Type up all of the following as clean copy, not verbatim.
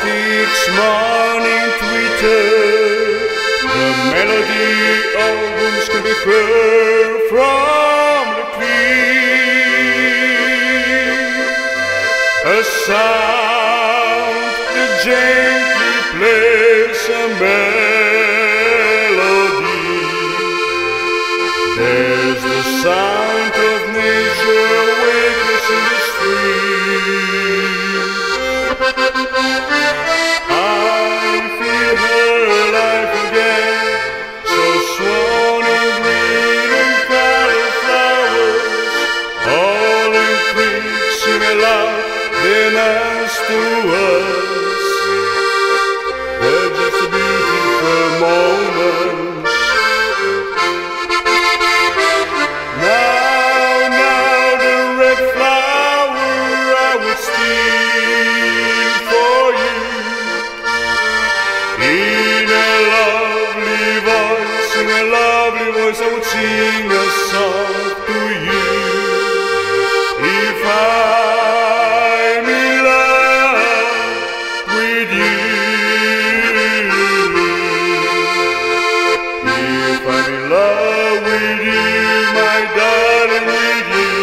each morning Twitter, the melody of whom can be heard from the clear. A sound that gently plays a melody. There's the sound of nature wakes in the street. I feel her life again, so swan and green and cauliflowers, all in creeks sing aloud their nice to us. They're just a beautiful moment. I would sing a song to you if I'm in love with you. If I'm in love with you, my darling, with you.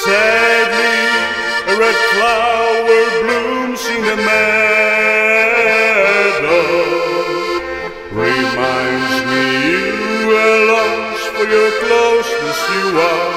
Sadly, a red flower blooms in the meadow. Reminds me you are lost for your closeness you are.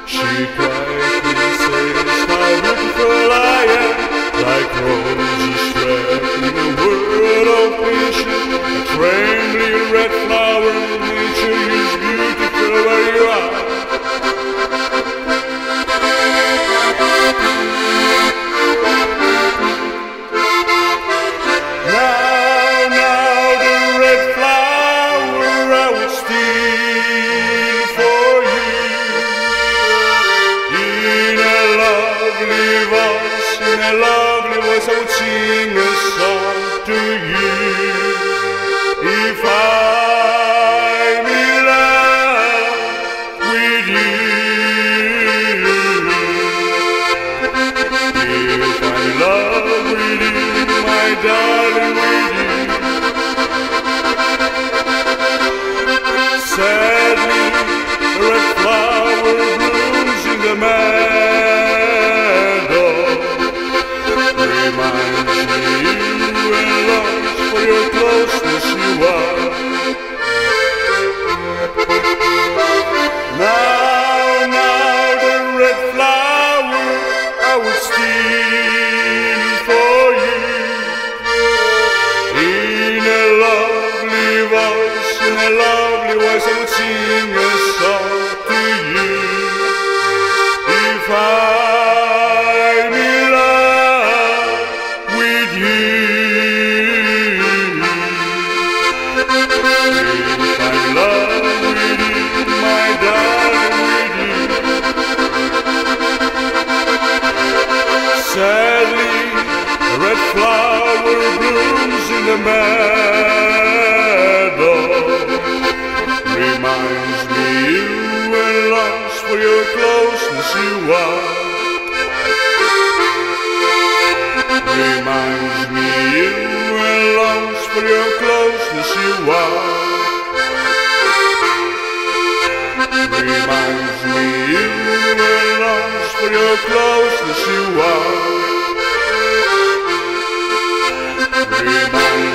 She quietly says how beautiful I am, like roses spread in a world of vision. A trembling red flower, nature is beautiful where you are. Now the red flower I would steal for you. In a lovely voice, in a lovely voice I would sing a song to you. If I'm in love with you. If I'm in love with you, my darling, with you. Sadly, a red flower blooms in the meadow. Reminds me you and lost for your closeness you are. Now the red flower I would steal for you. In a lovely voice, in a lovely voice I would sing a song to you. If I'm in love with you. If I'm in love with you, my darling, with you. Sadly, a red flower blooms in the meadow. Reminds me you and lost for your closeness you are. Reminds me you and lost for your closeness you are. Reminds me you and lost for your closeness you are. Reminds